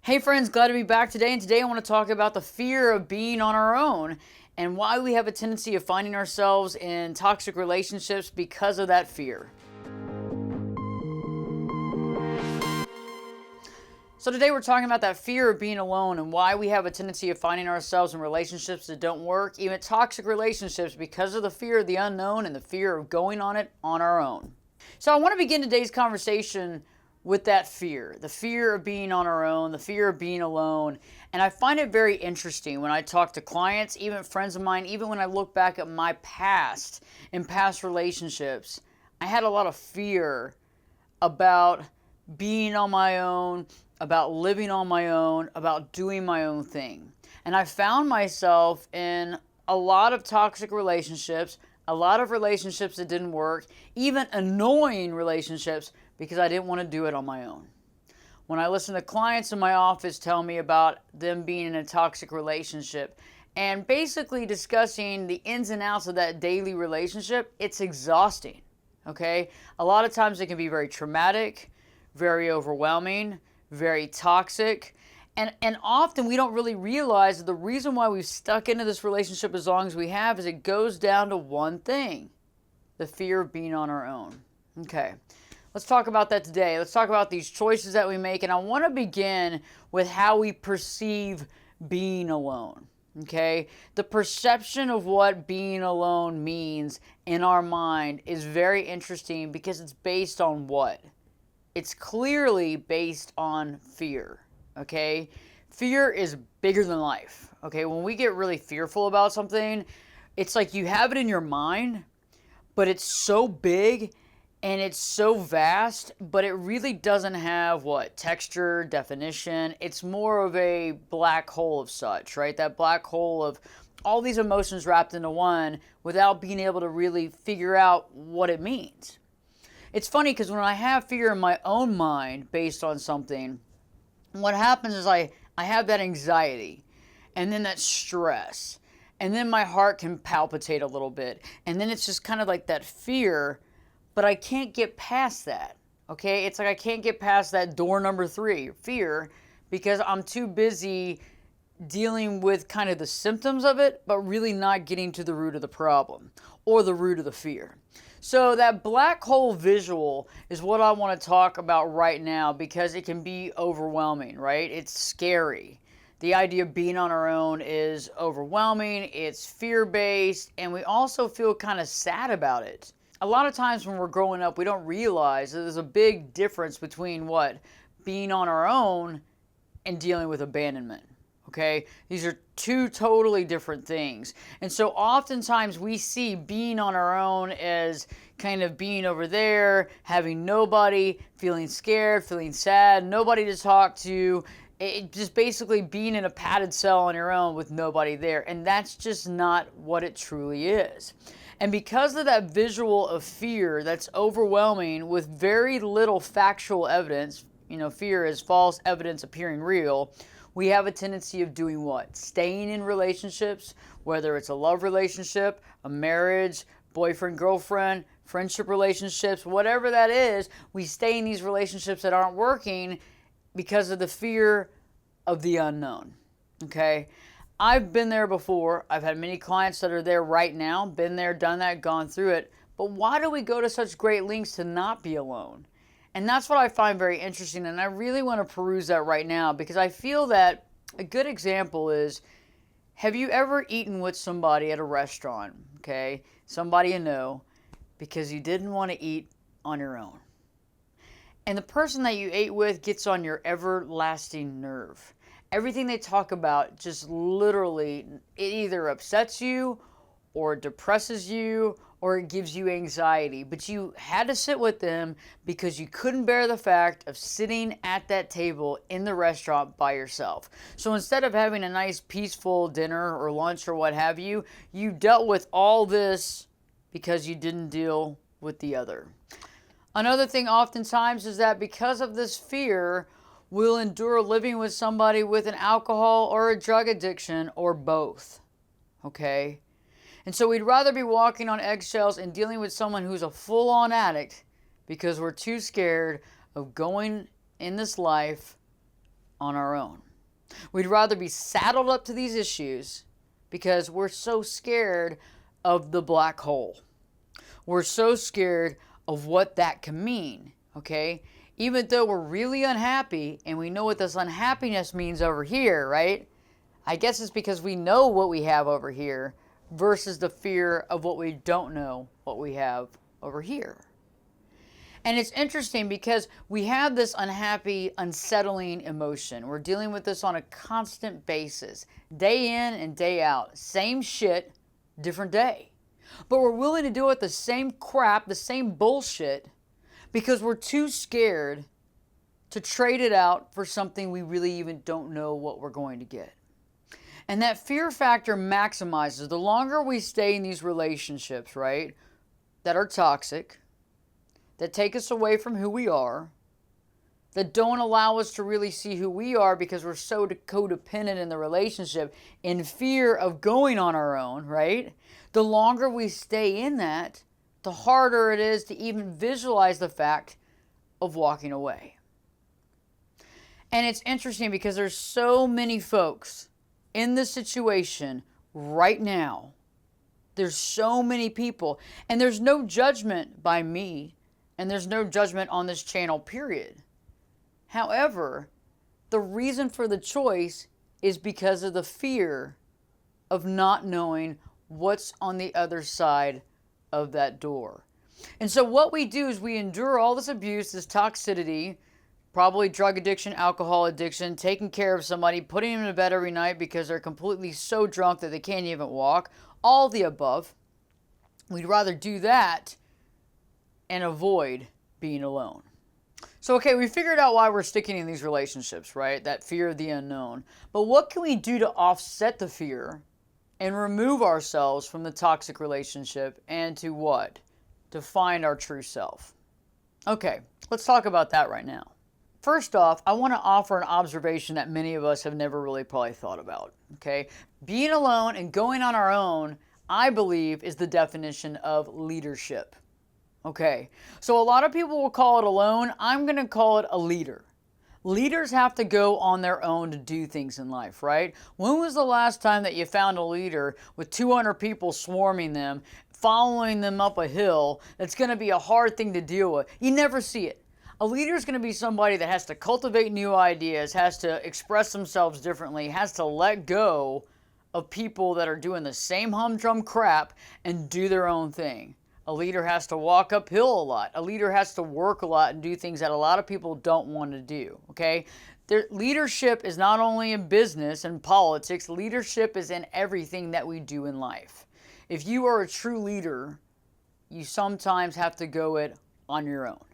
Hey friends, glad to be back today. And today I want to talk about the fear of being on our own and why we have a tendency of finding ourselves in toxic relationships because of that fear. So today we're talking about that fear of being alone and why we have a tendency of finding ourselves in relationships that don't work, even toxic relationships, because of the fear of the unknown and the fear of going on it on our own. So I want to begin today's conversation with that fear, the fear of being on our own, the fear of being alone. And I find it very interesting when I talk to clients, even friends of mine, even when I look back at my past and past relationships, I had a lot of fear about being on my own, about living on my own, about doing my own thing. And I found myself in a lot of toxic relationships, a lot of relationships that didn't work, even annoying relationships because I didn't want to do it on my own. When I listen to clients in my office tell me about them being in a toxic relationship and basically discussing the ins and outs of that daily relationship, it's exhausting. Okay? A lot of times it can be very traumatic, very overwhelming, very toxic. And often we don't really realize that the reason why we've stuck into this relationship as long as we have is it goes down to one thing: the fear of being on our own. Okay, let's talk about that today. Let's talk about these choices that we make. And I want to begin with how we perceive being alone. Okay, the perception of what being alone means in our mind is very interesting because it's based on what? It's clearly based on fear. Okay, fear is bigger than life. Okay, when we get really fearful about something, it's like you have it in your mind, but it's so big and it's so vast, but it really doesn't have what? Texture, definition. It's more of a black hole of such, right? That black hole of all these emotions wrapped into one without being able to really figure out what it means. It's funny because when I have fear in my own mind based on something, what happens is I have that anxiety and then that stress, and then my heart can palpitate a little bit, and then it's just kind of like that fear, but I can't get past that. Okay, it's like I can't get past that door number 3, fear, because I'm too busy dealing with kind of the symptoms of it, but really not getting to the root of the problem or the root of the fear. So that black hole visual is what I want to talk about right now because it can be overwhelming, right? It's scary. The idea of being on our own is overwhelming, it's fear-based, and we also feel kind of sad about it. A lot of times when we're growing up, we don't realize that there's a big difference between what? Being on our own and dealing with abandonment. Okay, these are two totally different things. And so oftentimes we see being on our own as kind of being over there, having nobody, feeling scared, feeling sad, nobody to talk to, just basically being in a padded cell on your own with nobody there. And that's just not what it truly is. And because of that visual of fear that's overwhelming with very little factual evidence, fear is false evidence appearing real, we have a tendency of doing what? Staying in relationships, whether it's a love relationship, a marriage, boyfriend, girlfriend, friendship relationships, whatever that is, we stay in these relationships that aren't working because of the fear of the unknown. Okay? I've been there before. I've had many clients that are there right now, been there, done that, gone through it. But why do we go to such great lengths to not be alone? And that's what I find very interesting, and I really want to peruse that right now because I feel that a good example is, have you ever eaten with somebody at a restaurant, okay, somebody you know, because you didn't want to eat on your own? And the person that you ate with gets on your everlasting nerve. Everything they talk about just literally, it either upsets you or depresses you or it gives you anxiety. But you had to sit with them because you couldn't bear the fact of sitting at that table in the restaurant by yourself. So instead of having a nice peaceful dinner or lunch or what have you, you dealt with all this because you didn't deal with the other. Another thing oftentimes is that because of this fear, we'll endure living with somebody with an alcohol or a drug addiction or both. Okay? And so we'd rather be walking on eggshells and dealing with someone who's a full-on addict because we're too scared of going in this life on our own. We'd rather be saddled up to these issues because we're so scared of the black hole. We're so scared of what that can mean, okay? Even though we're really unhappy and we know what this unhappiness means over here, right? I guess it's because we know what we have over here versus the fear of what we don't know what we have over here. And it's interesting because we have this unhappy, unsettling emotion. We're dealing with this on a constant basis, day in and day out. Same shit, different day. But we're willing to deal with the same crap, the same bullshit, because we're too scared to trade it out for something we really even don't know what we're going to get. And that fear factor maximizes the longer we stay in these relationships, right, that are toxic, that take us away from who we are, that don't allow us to really see who we are because we're so codependent in the relationship in fear of going on our own, right? The longer we stay in that, the harder it is to even visualize the fact of walking away. And it's interesting because there's so many folks in this situation right now. There's so many people, and there's no judgment by me, and there's no judgment on this channel, period. However, the reason for the choice is because of the fear of not knowing what's on the other side of that door. And so what we do is we endure all this abuse, this toxicity, probably drug addiction, alcohol addiction, taking care of somebody, putting them to bed every night because they're completely so drunk that they can't even walk, all the above. We'd rather do that and avoid being alone. So, okay, we figured out why we're sticking in these relationships, right? That fear of the unknown. But what can we do to offset the fear and remove ourselves from the toxic relationship and to what? To find our true self. Okay, let's talk about that right now. First off, I want to offer an observation that many of us have never really probably thought about, okay? Being alone and going on our own, I believe, is the definition of leadership. Okay, so a lot of people will call it alone. I'm going to call it a leader. Leaders have to go on their own to do things in life, right? When was the last time that you found a leader with 200 people swarming them, following them up a hill? That's going to be a hard thing to deal with. You never see it. A leader is going to be somebody that has to cultivate new ideas, has to express themselves differently, has to let go of people that are doing the same humdrum crap and do their own thing. A leader has to walk uphill a lot. A leader has to work a lot and do things that a lot of people don't want to do, okay? Leadership is not only in business and politics, leadership is in everything that we do in life. If you are a true leader, you sometimes have to go it on your own.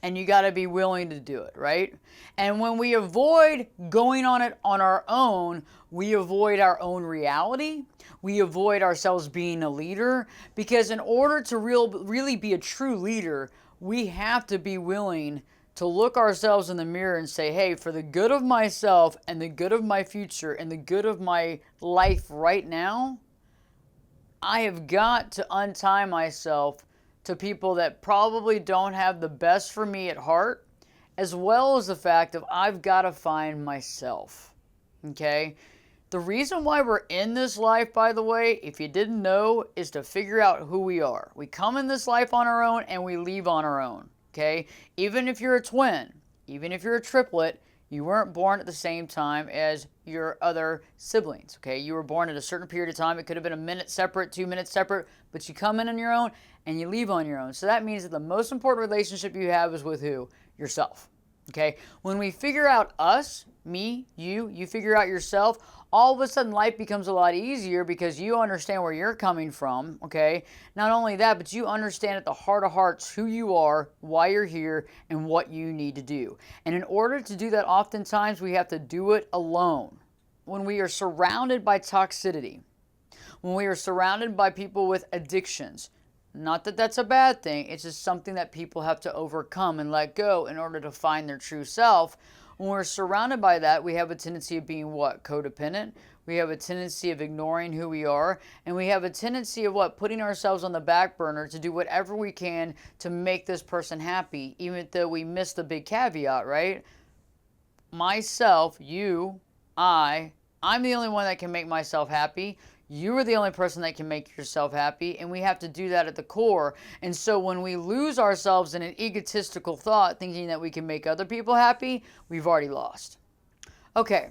And you got to be willing to do it, right? And when we avoid going on it on our own, we avoid our own reality. We avoid ourselves being a leader, because in order to really be a true leader, we have to be willing to look ourselves in the mirror and say, hey, for the good of myself and the good of my future and the good of my life right now, I have got to untie myself to people that probably don't have the best for me at heart, as well as the fact of I've got to find myself, okay? The reason why we're in this life, by the way, if you didn't know, is to figure out who we are. We come in this life on our own and we leave on our own, okay? Even if you're a twin, even if you're a triplet, you weren't born at the same time as your other siblings, okay? You were born at a certain period of time. It could have been a minute separate, 2 minutes separate, but you come in on your own and you leave on your own. So that means that the most important relationship you have is with who? Yourself, okay? When we figure out us, me, you figure out yourself, all of a sudden life becomes a lot easier because you understand where you're coming from, okay? Not only that, but you understand at the heart of hearts who you are, why you're here, and what you need to do. And in order to do that, oftentimes we have to do it alone. When we are surrounded by toxicity, when we are surrounded by people with addictions, not that that's a bad thing, it's just something that people have to overcome and let go in order to find their true self. When we're surrounded by that, we have a tendency of being what? Codependent. We have a tendency of ignoring who we are. And we have a tendency of what? Putting ourselves on the back burner to do whatever we can to make this person happy, even though we miss the big caveat, right? myself, you, I'm the only one that can make myself happy. You are the only person that can make yourself happy, and we have to do that at the core. And so when we lose ourselves in an egotistical thought, thinking that we can make other people happy, we've already lost. Okay,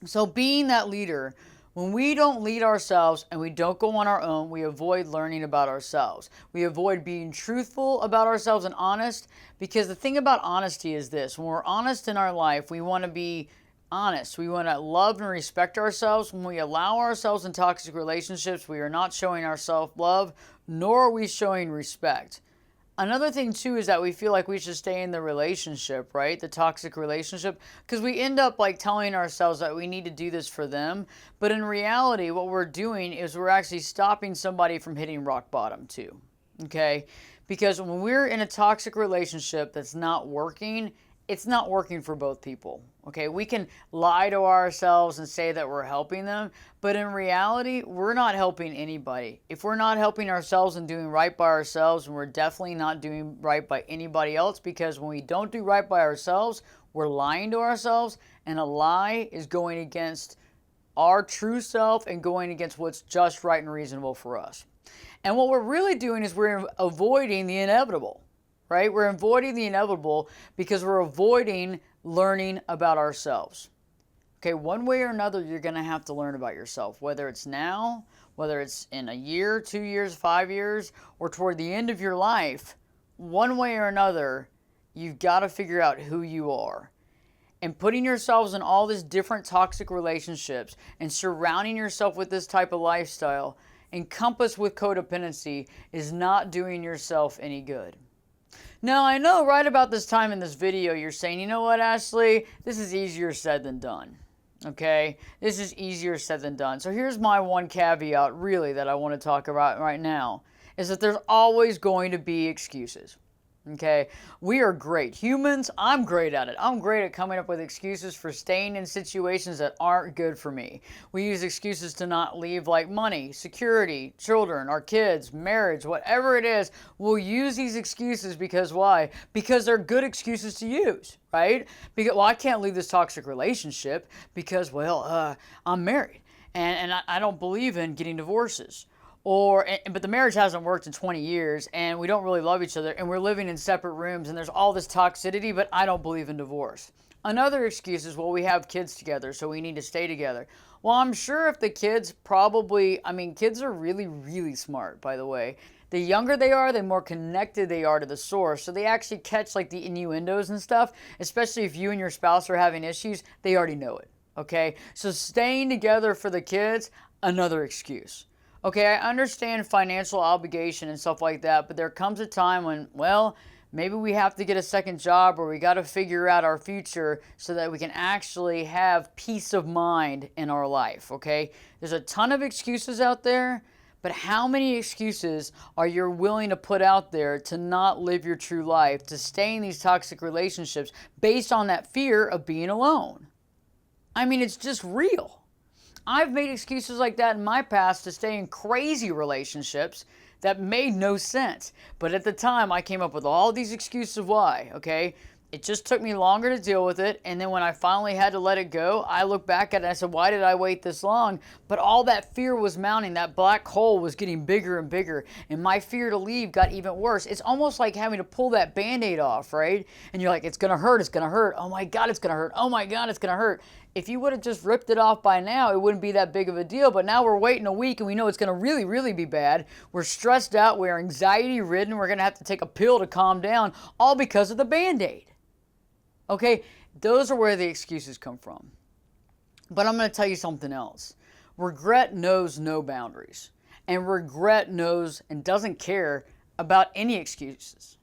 so being that leader, when we don't lead ourselves and we don't go on our own, we avoid learning about ourselves. We avoid being truthful about ourselves and honest, because the thing about honesty is this: when we're honest in our life, we want to be honest. We want to love and respect ourselves. When we allow ourselves in toxic relationships, we are not showing ourselves love, nor are we showing respect. Another thing too is that we feel like we should stay in the relationship, right? The toxic relationship, because we end up like telling ourselves that we need to do this for them. But in reality, what we're doing is we're actually stopping somebody from hitting rock bottom too. Okay? Because when we're in a toxic relationship that's not working, it's not working for both people. Okay, we can lie to ourselves and say that we're helping them, but in reality, we're not helping anybody. If we're not helping ourselves and doing right by ourselves, and we're definitely not doing right by anybody else, because when we don't do right by ourselves, we're lying to ourselves, and a lie is going against our true self and going against what's just right and reasonable for us. And what we're really doing is we're avoiding the inevitable. Right? We're avoiding the inevitable because we're avoiding learning about ourselves. Okay, one way or another, you're going to have to learn about yourself, whether it's now, whether it's in a year, 2 years, 5 years, or toward the end of your life. One way or another, you've got to figure out who you are. And putting yourselves in all these different toxic relationships and surrounding yourself with this type of lifestyle, encompassed with codependency, is not doing yourself any good. Now, I know right about this time in this video, you're saying, you know what, Ashley, this is easier said than done. Okay? This is easier said than done. So here's my one caveat, really, that I want to talk about right now, is that there's always going to be excuses. Okay, we are great humans. I'm great at it. I'm great at coming up with excuses for staying in situations that aren't good for me. We use excuses to not leave, like money, security, children, our kids, marriage, whatever it is. We'll use these excuses because why? Because they're good excuses to use, right? Because, well, I can't leave this toxic relationship because, well, I'm married and I don't believe in getting divorces. But the marriage hasn't worked in 20 years and we don't really love each other and we're living in separate rooms and there's all this toxicity, but I don't believe in divorce. Another excuse is, well, we have kids together, so we need to stay together. Well, I'm sure if the kids kids are really, really smart, by the way. The younger they are, the more connected they are to the source. So they actually catch like the innuendos and stuff, especially if you and your spouse are having issues, they already know it. Okay? So staying together for the kids, another excuse. Okay, I understand financial obligation and stuff like that, but there comes a time when, well, maybe we have to get a second job or we got to figure out our future so that we can actually have peace of mind in our life, okay? There's a ton of excuses out there, but how many excuses are you willing to put out there to not live your true life, to stay in these toxic relationships based on that fear of being alone? I mean, it's just real. I've made excuses like that in my past to stay in crazy relationships that made no sense. But at the time, I came up with all these excuses why, okay? It just took me longer to deal with it. And then when I finally had to let it go, I looked back at it and I said, why did I wait this long? But all that fear was mounting. That black hole was getting bigger and bigger. And my fear to leave got even worse. It's almost like having to pull that Band-Aid off, right? And you're like, it's going to hurt. It's going to hurt. Oh my God, it's going to hurt. Oh my God, it's going to hurt. If you would have just ripped it off by now, it wouldn't be that big of a deal. But now we're waiting a week and we know it's going to really, really be bad. We're stressed out. We're anxiety ridden. We're going to have to take a pill to calm down, all because of the Band-Aid. Okay, those are where the excuses come from. But I'm going to tell you something else. Regret knows no boundaries. And regret knows and doesn't care about any excuses.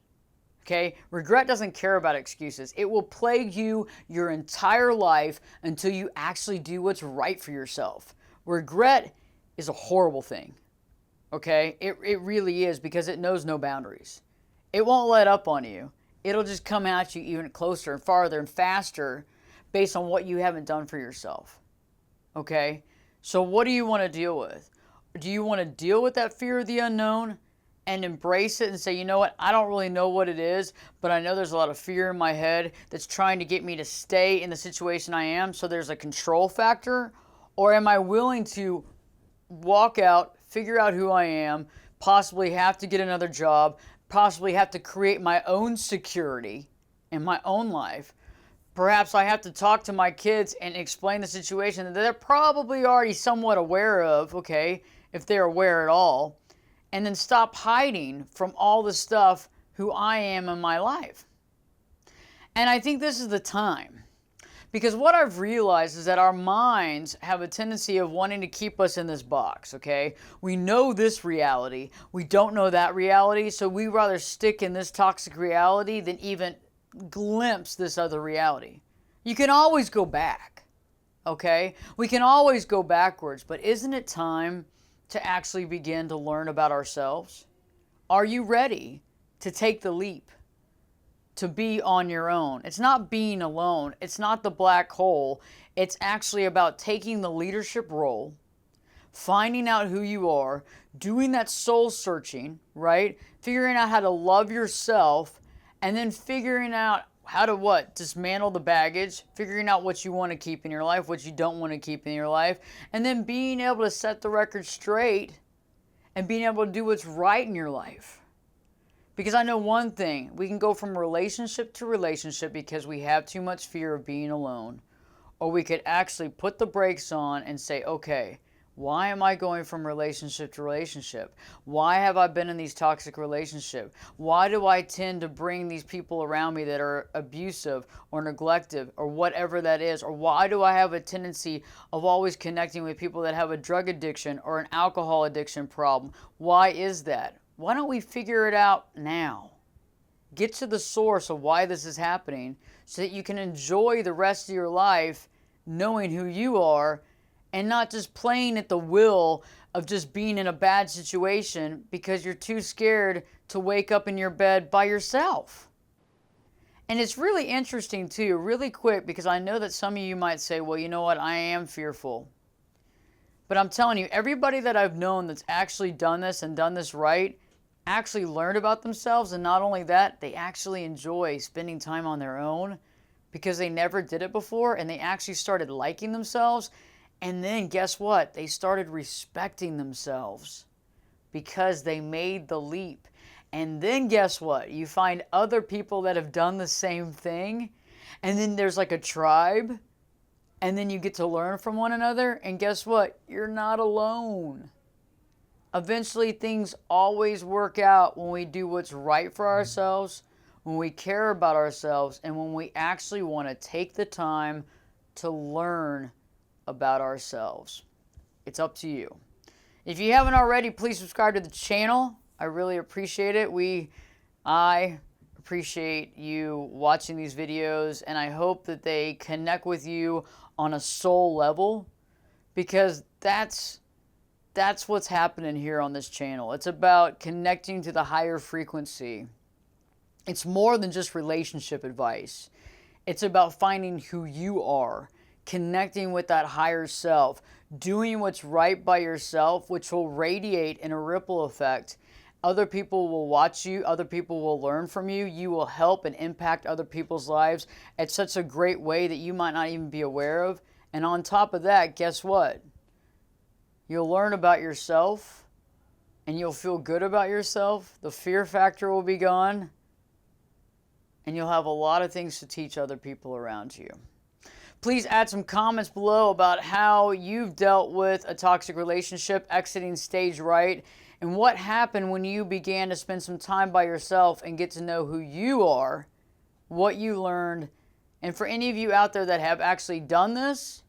Okay, regret doesn't care about excuses. It will plague you your entire life until you actually do what's right for yourself. Regret is a horrible thing. Okay, it really is, because it knows no boundaries. It won't let up on you. It'll just come at you even closer and farther and faster based on what you haven't done for yourself. Okay? So what do you want to deal with? Do you want to deal with that fear of the unknown and embrace it and say, you know what, I don't really know what it is, but I know there's a lot of fear in my head that's trying to get me to stay in the situation I am, so there's a control factor? Or am I willing to walk out, figure out who I am, possibly have to get another job, possibly have to create my own security in my own life? Perhaps I have to talk to my kids and explain the situation that they're probably already somewhat aware of, okay, if they're aware at all, and then stop hiding from all the stuff who I am in my life. And I think this is the time. Because what I've realized is that our minds have a tendency of wanting to keep us in this box, okay? We know this reality. We don't know that reality, so we rather stick in this toxic reality than even glimpse this other reality. You can always go back, okay? We can always go backwards, but isn't it time to actually begin to learn about ourselves? Are you ready to take the leap? To be on your own. It's not being alone. It's not the black hole. It's actually about taking the leadership role, finding out who you are, doing that soul searching, right? Figuring out how to love yourself, and then figuring out how to what? Dismantle the baggage, figuring out what you want to keep in your life, what you don't want to keep in your life, and then being able to set the record straight and being able to do what's right in your life. Because I know one thing, we can go from relationship to relationship because we have too much fear of being alone. Or we could actually put the brakes on and say, okay, why am I going from relationship to relationship? Why have I been in these toxic relationships? Why do I tend to bring these people around me that are abusive or neglective or whatever that is? Or why do I have a tendency of always connecting with people that have a drug addiction or an alcohol addiction problem? Why is that? Why don't we figure it out now? Get to the source of why this is happening so that you can enjoy the rest of your life knowing who you are and not just playing at the will of just being in a bad situation because you're too scared to wake up in your bed by yourself. And it's really interesting too, really quick, because I know that some of you might say, well, you know what, I am fearful. But I'm telling you, everybody that I've known that's actually done this and done this right actually learned about themselves, and not only that, they actually enjoy spending time on their own because they never did it before, and they actually started liking themselves, and then guess what? They started respecting themselves because they made the leap. And then guess what? You find other people that have done the same thing, and then there's like a tribe, and then you get to learn from one another, and guess what? You're not alone. Eventually, things always work out when we do what's right for ourselves, when we care about ourselves, and when we actually want to take the time to learn about ourselves. It's up to you. If you haven't already, please subscribe to the channel. I really appreciate it. I appreciate you watching these videos, and I hope that they connect with you on a soul level, because that's what's happening here on this channel. It's about connecting to the higher frequency. It's more than just relationship advice. It's about finding who you are, connecting with that higher self, doing what's right by yourself, which will radiate in a ripple effect. Other people will watch you. Other people will learn from you. You will help and impact other people's lives at such a great way that you might not even be aware of. And on top of that, guess what? You'll learn about yourself and you'll feel good about yourself. The fear factor will be gone. And you'll have a lot of things to teach other people around you. Please add some comments below about how you've dealt with a toxic relationship, exiting stage right, and what happened when you began to spend some time by yourself and get to know who you are, what you learned. And for any of you out there that have actually done this,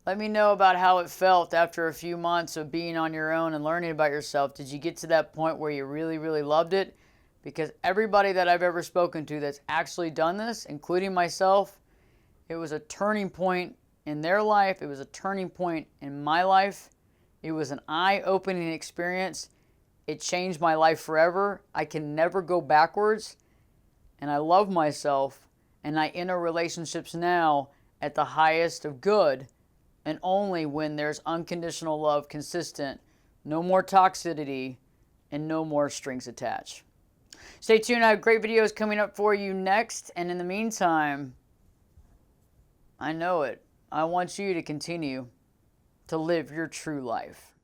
let me know about how it felt after a few months of being on your own and learning about yourself. Did you get to that point where you really, really loved it? Because everybody that I've ever spoken to that's actually done this, including myself, it was a turning point in their life. It was a turning point in my life. It was an eye-opening experience. It changed my life forever. I can never go backwards. And I love myself. And I enter relationships now at the highest of good, and only when there's unconditional love, consistent, no more toxicity, and no more strings attached. Stay tuned. I have great videos coming up for you next. And in the meantime, I know it. I want you to continue to live your true life.